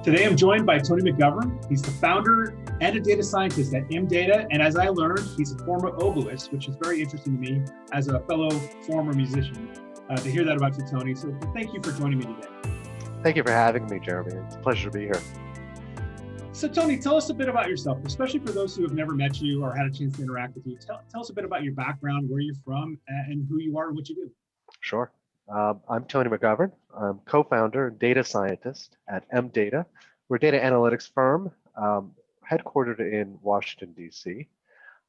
Today, I'm joined by Tony McGovern. He's the founder and a data scientist at MData. And as I learned, he's a former oboist, which is very interesting to me as a fellow former musician to hear that about you, Tony. So thank you for joining me today. Thank you for having me, Jeremy. It's a pleasure to be here. So Tony, tell us a bit about yourself, especially for those who have never met you or had a chance to interact with you. Tell us a bit about your background, where you're from, and who you are and what you do. Sure. I'm Tony McGovern. I'm co-founder and data scientist at MData. We're a data analytics firm headquartered in Washington, D.C.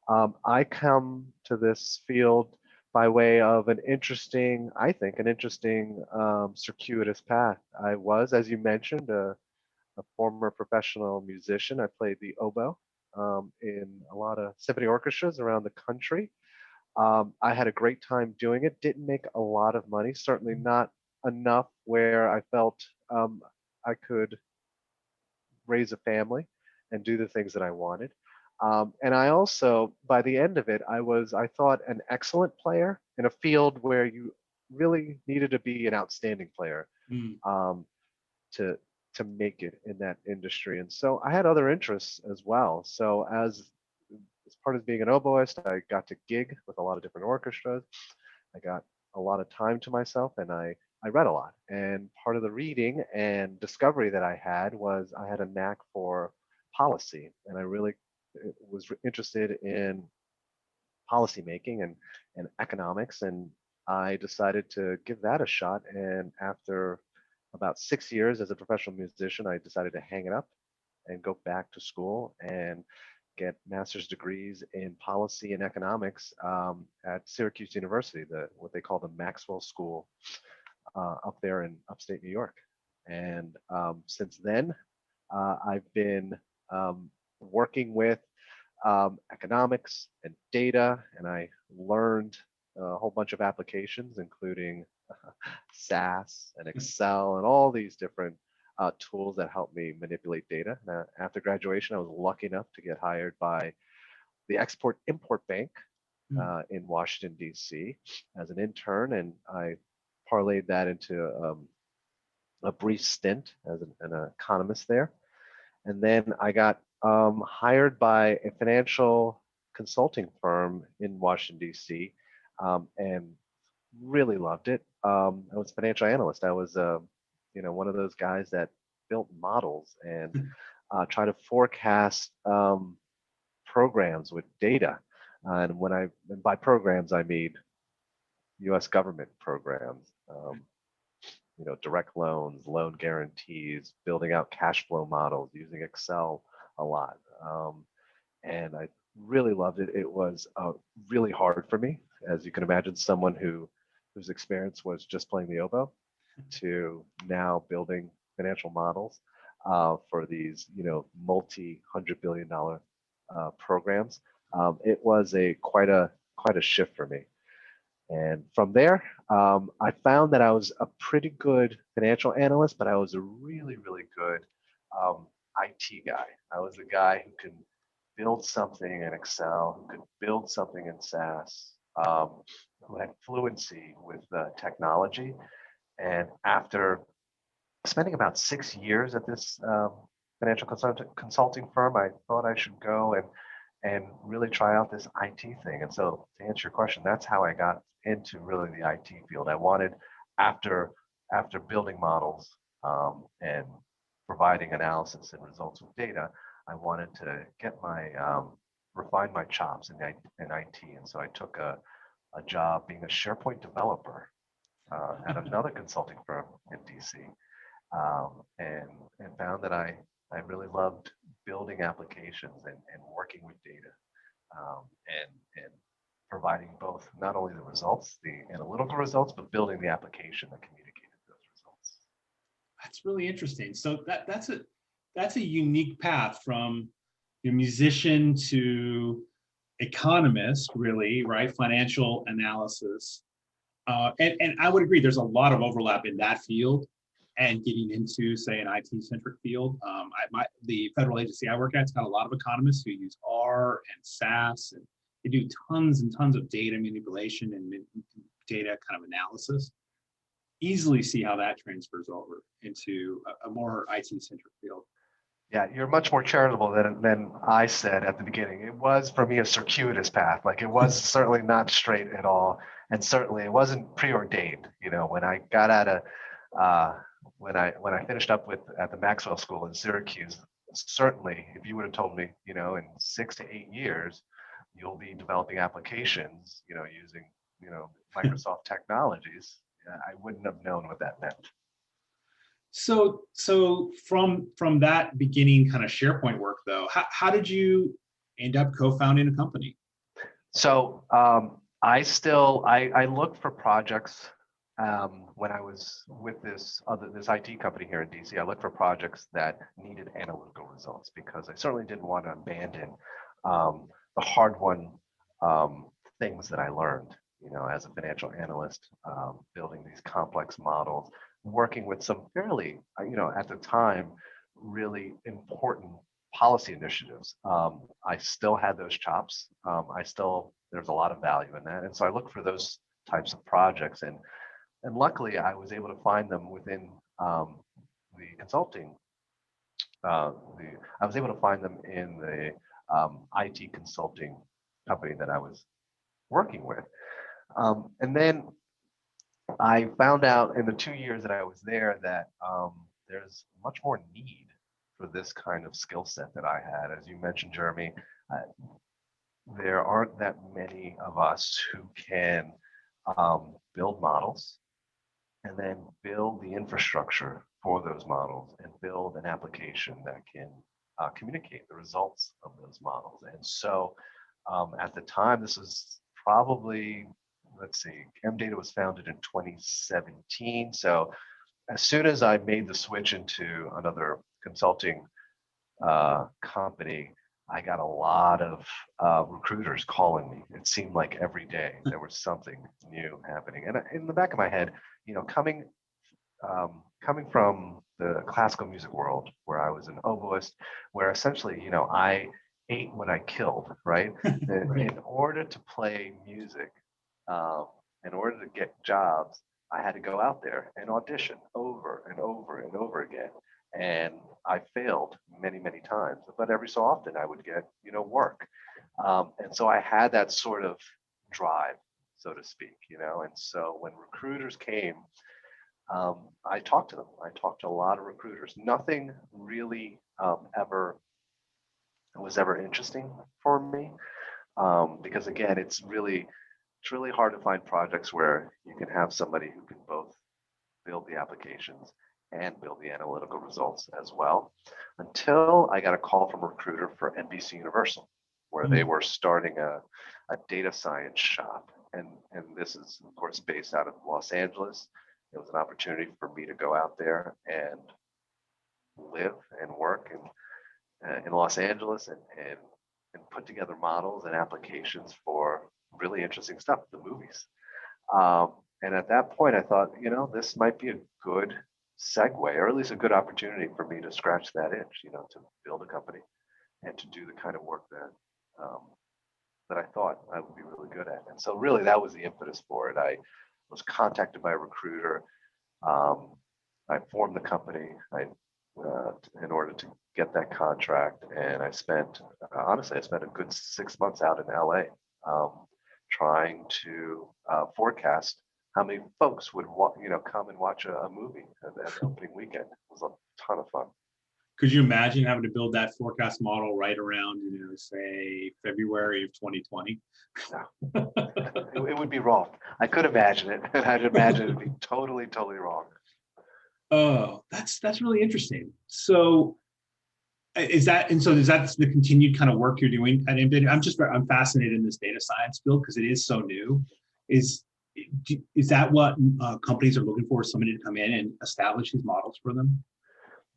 I come to this field by way of an interesting circuitous path. I was, as you mentioned, a former professional musician. I played the oboe in a lot of symphony orchestras around the country. I had a great time doing it. Didn't make a lot of money, certainly not enough where I felt I could raise a family and do the things that I wanted. And I also, by the end of it, I thought, an excellent player in a field where you really needed to be an outstanding player to make it in that industry. And so I had other interests as well. So as part of being an oboist, I got to gig with a lot of different orchestras. I got a lot of time to myself, and I read a lot. And part of the reading and discovery that I had was I had a knack for policy, and I really was interested in policy making and economics, and I decided to give that a shot. And after about 6 years as a professional musician, I decided to hang it up and go back to school and get master's degrees in policy and economics at Syracuse University, what they call the Maxwell School up there in upstate New York. And since then, I've been working with economics and data, and I learned a whole bunch of applications, including SAS and Excel and all these different tools that help me manipulate data. After graduation, I was lucky enough to get hired by the Export-Import Bank in Washington, D.C. as an intern, and I parlayed that into a brief stint as an economist there. And then I got hired by a financial consulting firm in Washington, D.C., and really loved it. I was a financial analyst. I was one of those guys that built models and try to forecast programs with data. And by programs, I mean U.S. government programs, direct loans, loan guarantees, building out cash flow models, using Excel a lot. And I really loved it. It was really hard for me, as you can imagine, someone whose experience was just playing the oboe to now building financial models for these, multi-$100 billion programs. It was quite a shift for me. And from there, I found that I was a pretty good financial analyst, but I was a really, really good IT guy. I was the guy who can build something in Excel, who could build something in SAS, who had fluency with technology. And after spending about 6 years at this financial consulting firm, I thought I should go and really try out this IT thing. And so, to answer your question, that's how I got into really the IT field. I wanted, after building models and providing analysis and results with data, I wanted to get refine my chops in IT. And so I took a job being a SharePoint developer at another consulting firm in DC, and found that I really loved building applications and working with data, and providing both not only the results, the analytical results, but building the application that communicated those results. That's really interesting. So that's a unique path from your musician to economist, really, right? Financial analysis. And I would agree, there's a lot of overlap in that field and getting into, say, an IT-centric field. The federal agency I work at, it's got a lot of economists who use R and SAS, and they do tons and tons of data manipulation and data kind of analysis. easily see how that transfers over into a more IT-centric field. Yeah, you're much more charitable than I said at the beginning. It was for me a circuitous path. Like it was certainly not straight at all, and certainly it wasn't preordained. You know, when I got out of when I finished up with at the Maxwell School in Syracuse, certainly if you would have told me, you know, in 6 to 8 years you'll be developing applications, you know, using Microsoft technologies, I wouldn't have known what that meant. So from that beginning kind of SharePoint work though, how did you end up co-founding a company? So I looked for projects when I was with this IT company here in DC. I looked for projects that needed analytical results because I certainly didn't want to abandon the hard-won things that I learned, you know, as a financial analyst, building these complex models, working with some fairly, you know, at the time, really important policy initiatives. I still had those chops. There's a lot of value in that. And so I looked for those types of projects. And luckily I was able to find them within the consulting. I was able to find them in the IT consulting company that I was working with. And then I found out in the 2 years that I was there that there's much more need for this kind of skill set that I had. As you mentioned, Jeremy, there aren't that many of us who can build models and then build the infrastructure for those models and build an application that can communicate the results of those models. And so at the time, this was probably, let's see, MData was founded in 2017. So as soon as I made the switch into another consulting company, I got a lot of recruiters calling me. It seemed like every day there was something new happening. And in the back of my head, you know, coming from the classical music world, where I was an oboist, where essentially, you know, I ate what I killed, right? Right. In order to play music, in order to get jobs, I had to go out there and audition over and over and over again. And I failed many, many times, but every so often I would get, you know, work. And so I had that sort of drive, so to speak, you know. And so when recruiters came, I talked to them. I talked to a lot of recruiters. Nothing really ever interesting for me, because again, it's really hard to find projects where you can have somebody who can both build the applications and build the analytical results as well, until I got a call from a recruiter for NBC Universal, where they were starting a data science shop. And this is, of course, based out of Los Angeles. It was an opportunity for me to go out there and live and work in Los Angeles and put together models and applications for really interesting stuff, the movies. And at that point, I thought, you know, this might be a good segue, or at least a good opportunity for me to scratch that itch, you know, to build a company and to do the kind of work that I thought I would be really good at. And so really that was the impetus for it. I was contacted by a recruiter. I formed the company in order to get that contract. And I spent, honestly, a good 6 months out in LA trying to forecast how many folks would come and watch a movie at that opening weekend. It was a ton of fun. Could you imagine having to build that forecast model right around, you know, say February of 2020? No, it would be wrong. I could imagine it, and I'd imagine it'd be totally, totally wrong. Oh, that's really interesting. So is that the continued kind of work you're doing at MData? I'm fascinated in this data science field because it is so new. Is that what companies are looking for? Somebody to come in and establish these models for them?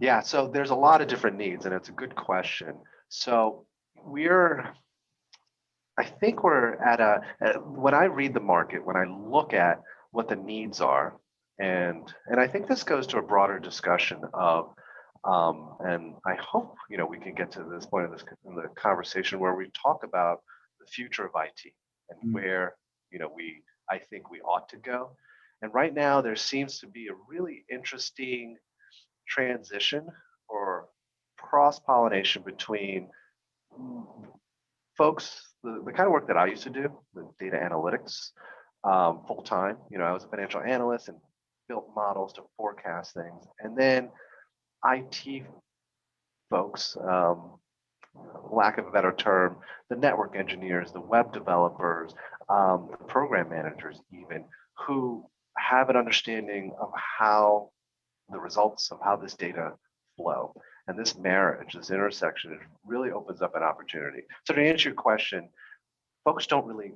Yeah, so there's a lot of different needs, and it's a good question. So I think we're when I read the market, when I look at what the needs are, and I think this goes to a broader discussion of, and I hope, you know, we can get to this point in the conversation where we talk about the future of IT and where, you know, I think we ought to go. And right now, there seems to be a really interesting transition or cross pollination between folks, the kind of work that I used to do, the data analytics, full time. I was a financial analyst and built models to forecast things. And then IT folks, lack of a better term, the network engineers, the web developers, the program managers, even who have an understanding of how the results of how this data flow. And this marriage, this intersection, it really opens up an opportunity. So to answer your question, folks don't really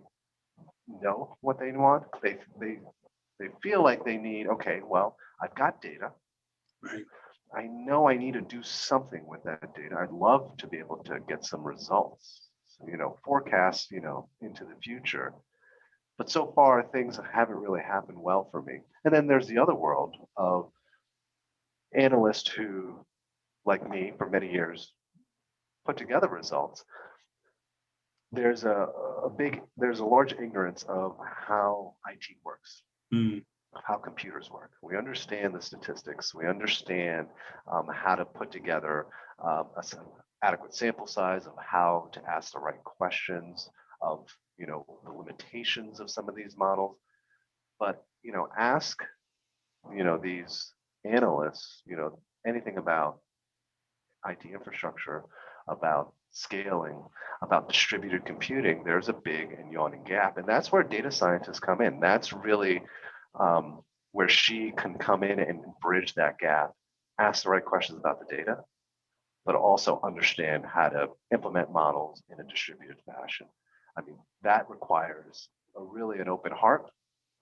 know what they want. They feel like they need, okay, well, I've got data. Right. I know I need to do something with that data. I'd love to be able to get some results, forecasts, into the future. But so far, things haven't really happened well for me. And then there's the other world of analysts who, like me, for many years, put together results. There's there's a large ignorance of how IT works, Mm. of how computers work. We understand the statistics. We understand how to put together adequate sample size, of how to ask the right questions, of the limitations of some of these models. But ask these analysts anything about IT infrastructure, about scaling, about distributed computing. There's a big and yawning gap, and that's where data scientists come in. That's really where she can come in and bridge that gap, ask the right questions about the data, but also understand how to implement models in a distributed fashion. I mean, that requires really an open heart,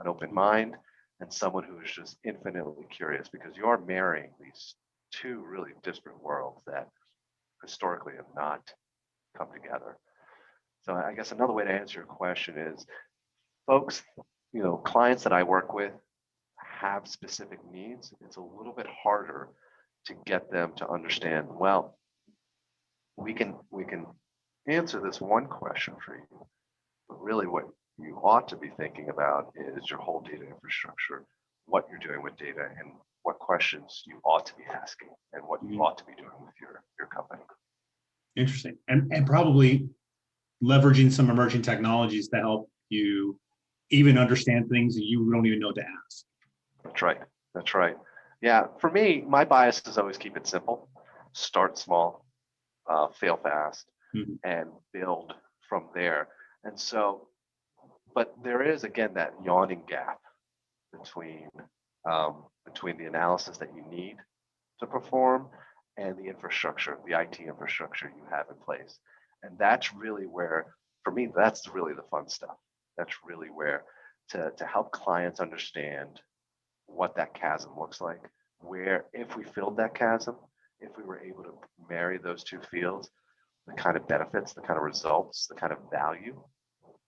an open mind, and someone who is just infinitely curious, because you are marrying these two really disparate worlds that historically have not come together. So I guess another way to answer your question is, folks, clients that I work with have specific needs. It's a little bit harder to get them to understand, well, we can answer this one question for you, but really what you ought to be thinking about is your whole data infrastructure, what you're doing with data, and what questions you ought to be asking, and what you ought to be doing with your company. Interesting. And probably leveraging some emerging technologies to help you even understand things that you don't even know to ask. That's right. That's right. Yeah. For me, my bias is always keep it simple, start small, fail fast, Mhm. and build from there. And so, but there is again that yawning gap between between the analysis that you need to perform and the infrastructure, the IT infrastructure you have in place. And that's really where, for me, that's really the fun stuff. That's really where to help clients understand what that chasm looks like, where if we filled that chasm, if we were able to marry those two fields, the kind of benefits, the kind of results, the kind of value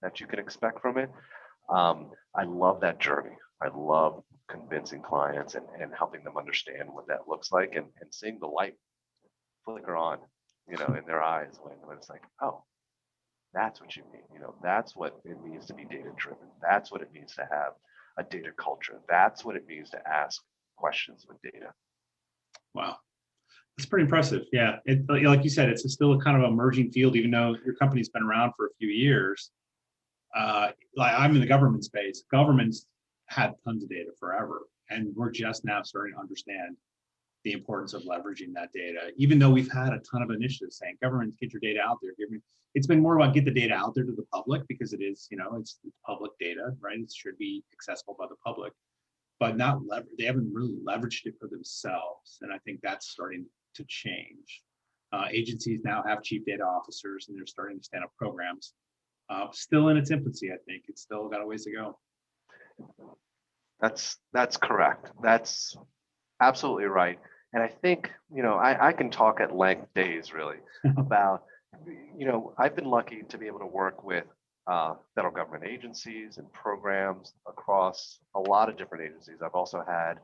that you can expect from it. I love that journey. I love convincing clients and helping them understand what that looks like, and seeing the light flicker on, in their eyes when it's like, oh, that's what you mean. That's what it means to be data driven. That's what it means to have a data culture. That's what it means to ask questions with data. Wow. It's pretty impressive. Yeah. Like you said, it's still a kind of emerging field, even though your company's been around for a few years. Like I'm in the government space. Governments had tons of data forever, and we're just now starting to understand the importance of leveraging that data. Even though we've had a ton of initiatives saying, governments, get your data out there. It's been more about get the data out there to the public, because it is, it's public data, right? It should be accessible by the public, but they haven't really leveraged it for themselves. And I think that's starting to change. Agencies now have chief data officers, and they're starting to stand up programs. Still in its infancy, I think. It's still got a ways to go. That's correct. That's absolutely right. And I think, I can talk at length days really about, I've been lucky to be able to work with federal government agencies and programs across a lot of different agencies. I've also had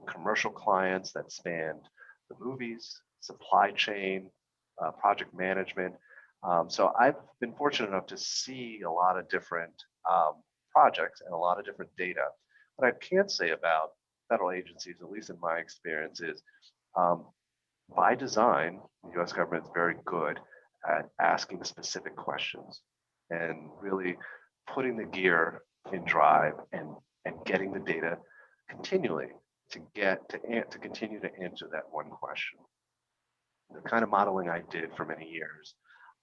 commercial clients that spanned the movies, supply chain, project management. So I've been fortunate enough to see a lot of different projects and a lot of different data. What I can say about federal agencies, at least in my experience, is um, by design, the US government is very good at asking specific questions and really putting the gear in drive and getting the data continually to continue to answer that one question. The kind of modeling I did for many years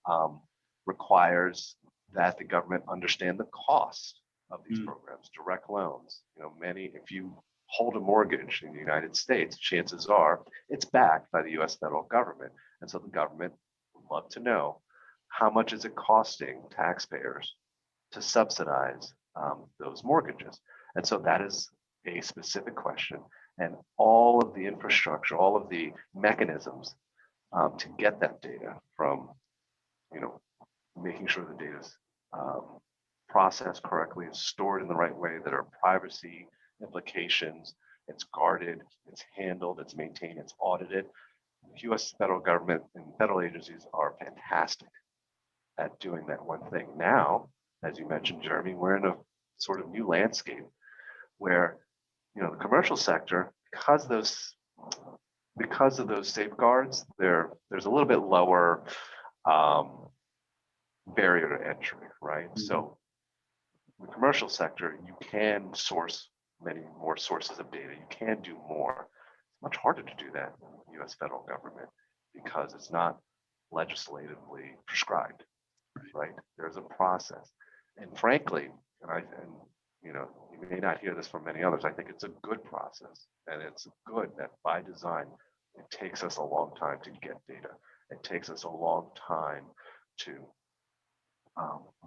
um, requires that the government understand the cost of these programs, direct loans. If you hold a mortgage in the United States, chances are it's backed by the US federal government. And so the government would love to know how much is it costing taxpayers to subsidize those mortgages. And so that is a specific question. And all of the infrastructure, all of the mechanisms to get that data from, making sure the data is processed correctly, is stored in the right way, there are privacy implications, it's guarded, it's handled, it's maintained, it's audited. The US federal government and federal agencies are fantastic at doing that one thing. Now, as you mentioned, Jeremy, we're in a sort of new landscape where, the commercial sector, because of those safeguards, there's a little bit lower barrier to entry, right? Mm-hmm. So the commercial sector, you can source many more sources of data. You can do more. It's much harder to do that in the US federal government because it's not legislatively prescribed, right? There's a process. And frankly, you may not hear this from many others, I think it's a good process. And it's good that by design, it takes us a long time to get data. It takes us a long time to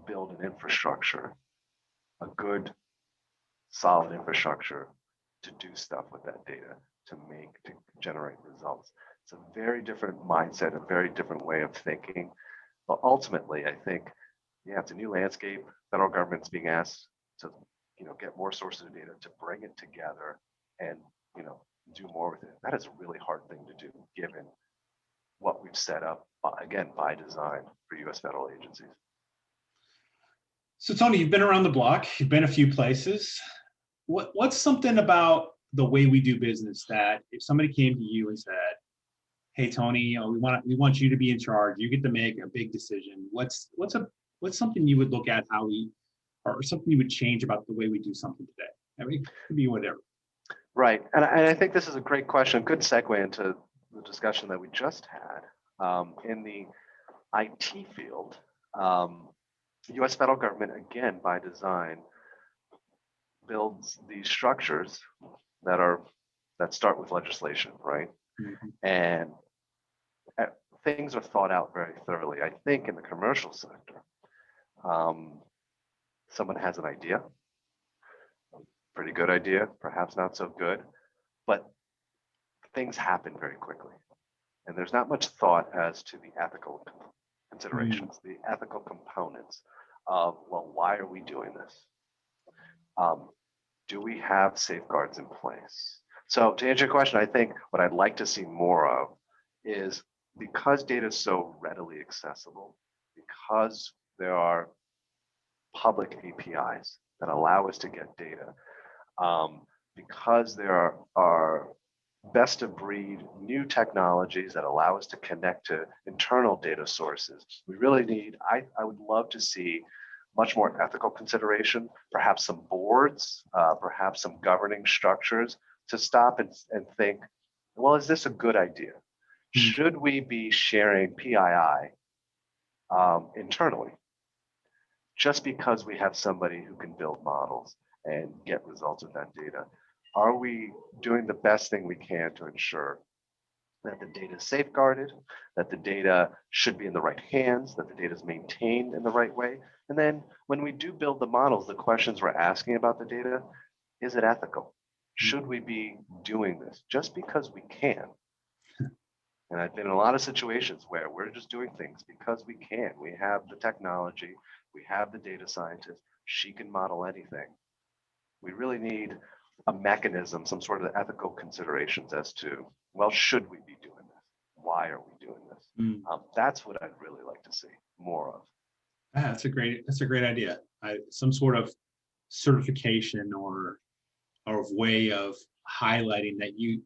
build an infrastructure, a good, solid infrastructure to do stuff with that data, to generate results. It's a very different mindset, a very different way of thinking. But ultimately, I think, it's a new landscape. Federal government's being asked to, get more sources of data, to bring it together and, do more with it. That is a really hard thing to do, given what we've set up, by design for US federal agencies. So Tony, you've been around the block, you've been a few places. What's something about the way we do business that if somebody came to you and said, hey, Tony, we want you to be in charge, you get to make a big decision. What's something you would look at or something you would change about the way we do something today? I mean, it could be whatever. Right. And I think this is a great question, good segue into the discussion that we just had. In the IT field, the US federal government, again, by design, builds these structures that start with legislation, right? Mm-hmm. And things are thought out very thoroughly. I think in the commercial sector, someone has an idea, a pretty good idea, perhaps not so good, but things happen very quickly. And there's not much thought as to the ethical considerations, the ethical components of, well, why are we doing this? Do we have safeguards in place? So to answer your question, I think what I'd like to see more of is, because data is so readily accessible, because there are public APIs that allow us to get data, because there are best of breed new technologies that allow us to connect to internal data sources, we really need, I would love to see much more ethical consideration, perhaps some boards, perhaps some governing structures to stop and think, well, is this a good idea? Should we be sharing PII internally just because we have somebody who can build models and get results with that data? Are we doing the best thing we can to ensure that the data is safeguarded, that the data should be in the right hands, that the data is maintained in the right way? And then when we do build the models, the questions we're asking about the data, is it ethical? Should we be doing this just because we can? And I've been in a lot of situations where we're just doing things because we can. We have the technology, we have the data scientist, she can model anything. We really need a mechanism, some sort of ethical considerations as to, well, should we be doing this? Why are we doing this? That's what I'd really like to see more of. That's a great idea. Some sort of certification or of way of highlighting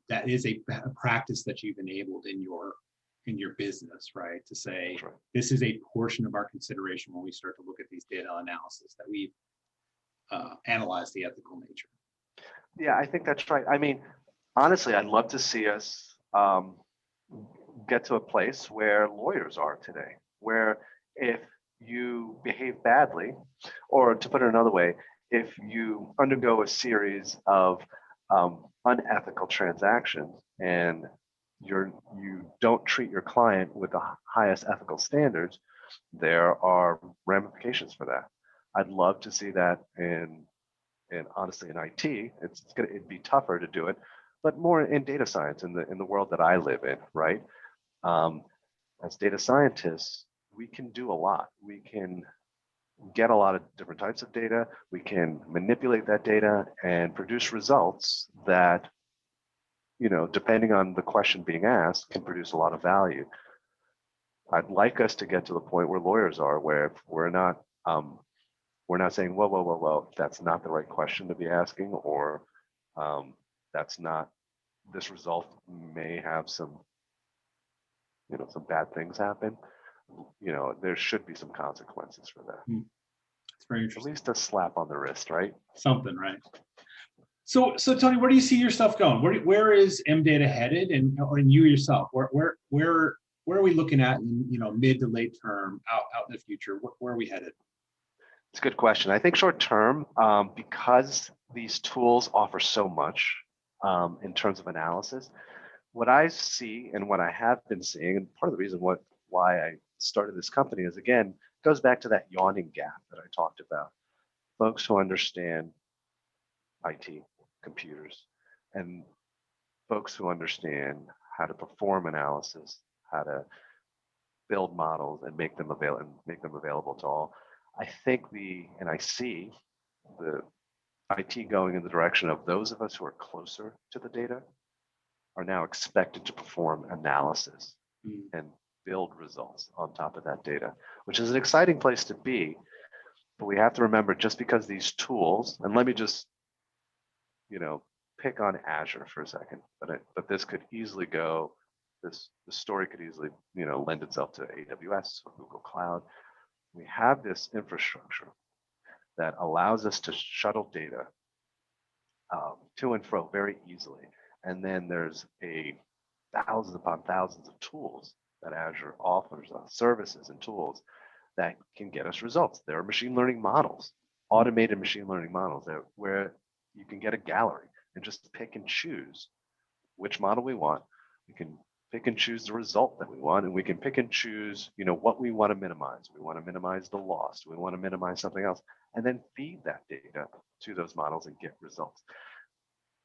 that is a practice that you've enabled in your business, right? To say That's right. this is a portion of our consideration when we start to look at these data analysis, that we've analyzed the ethical nature. Yeah, I think that's right. I mean, honestly, I'd love to see us get to a place where lawyers are today, where if you behave badly, or to put it another way, if you undergo a series of unethical transactions and you don't treat your client with the highest ethical standards, there are ramifications for that. I'd love to see that and honestly in IT, it'd be tougher to do it, but more in data science in the world that I live in, right? As data scientists, we can do a lot. We can get a lot of different types of data. We can manipulate that data and produce results that, depending on the question being asked, can produce a lot of value. I'd like us to get to the point where lawyers are, where we're not saying, whoa, that's not the right question to be asking, or that's not, this result may have some bad things happen. There should be some consequences for that. It's very At interesting. least a slap on the wrist, right? Something, right? So Tony, where do you see yourself going? Where is MData headed, and you yourself? Where are we looking at in mid to late term, out in the future? Where are we headed? It's a good question. I think short term, because these tools offer so much in terms of analysis, what I see and what I have been seeing, and part of the reason why I started this company is, again, goes back to that yawning gap that I talked about. Folks who understand IT, computers, and folks who understand how to perform analysis, how to build models and make them available to all. I think I see the IT going in the direction of those of us who are closer to the data are now expected to perform analysis and build results on top of that data, which is an exciting place to be. But we have to remember, just because these tools, and let me just, pick on Azure for a second, but this could easily go, the story could easily, lend itself to AWS or Google Cloud. We have this infrastructure that allows us to shuttle data to and fro very easily. And then there's thousands upon thousands of tools that Azure offers, services and tools that can get us results. There are machine learning models, automated machine learning models, where you can get a gallery and just pick and choose which model we want. We can pick and choose the result that we want, and we can pick and choose, what we want to minimize. We want to minimize the loss. We want to minimize something else, and then feed that data to those models and get results.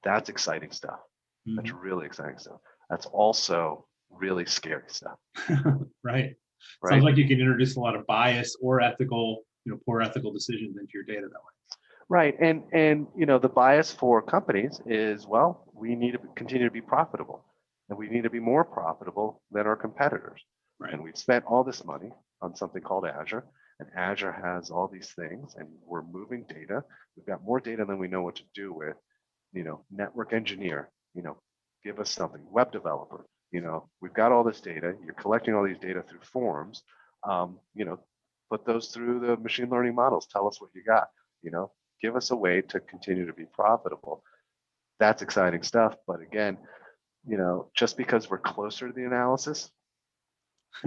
That's exciting stuff. That's really exciting stuff. That's also really scary stuff. Right. Sounds like you can introduce a lot of bias or poor ethical decisions into your data that way. Right. And the bias for companies is, well, we need to continue to be profitable, and we need to be more profitable than our competitors. Right. And we've spent all this money on something called Azure, and Azure has all these things, and we're moving data. We've got more data than we know what to do with. Network engineer, give us something. Web developer, we've got all this data. You're collecting all these data through forms. Put those through the machine learning models. Tell us what you got. Give us a way to continue to be profitable. That's exciting stuff. But again, just because we're closer to the analysis,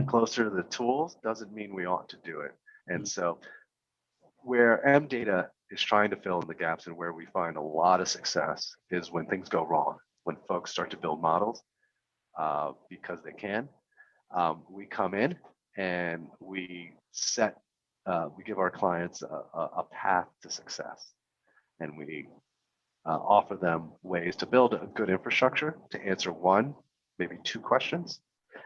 closer to the tools, doesn't mean we ought to do it. And so where MData is trying to fill in the gaps, and where we find a lot of success, is when things go wrong, when folks start to build models because they can. We come in and we give our clients a path to success, and we offer them ways to build a good infrastructure to answer one, maybe two questions,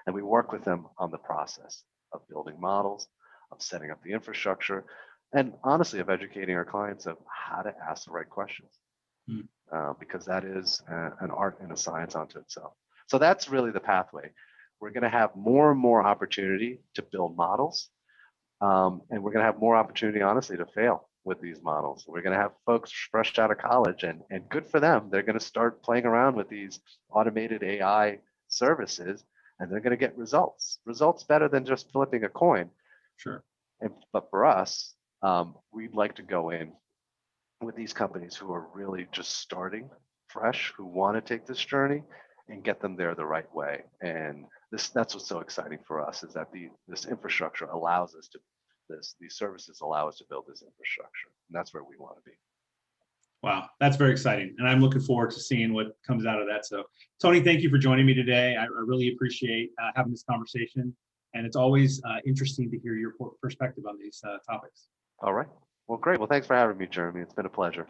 and we work with them on the process of building models, of setting up the infrastructure, and honestly of educating our clients of how to ask the right questions, because that is an art and a science unto itself. So that's really the pathway. We're going to have more and more opportunity to build models, and we're going to have more opportunity, honestly, to fail with these models. We're going to have folks fresh out of college, and good for them. They're going to start playing around with these automated AI services, and they're going to get results better than just flipping a coin. Sure. But for us, we'd like to go in with these companies who are really just starting fresh, who want to take this journey and get them there the right way. And that's what's so exciting for us, is that this infrastructure allows us to these services allow us to build this infrastructure. And that's where we want to be. Wow, that's very exciting. And I'm looking forward to seeing what comes out of that. So Tony, thank you for joining me today. I really appreciate having this conversation. And it's always interesting to hear your perspective on these topics. All right. Well, great. Well, thanks for having me, Jeremy. It's been a pleasure.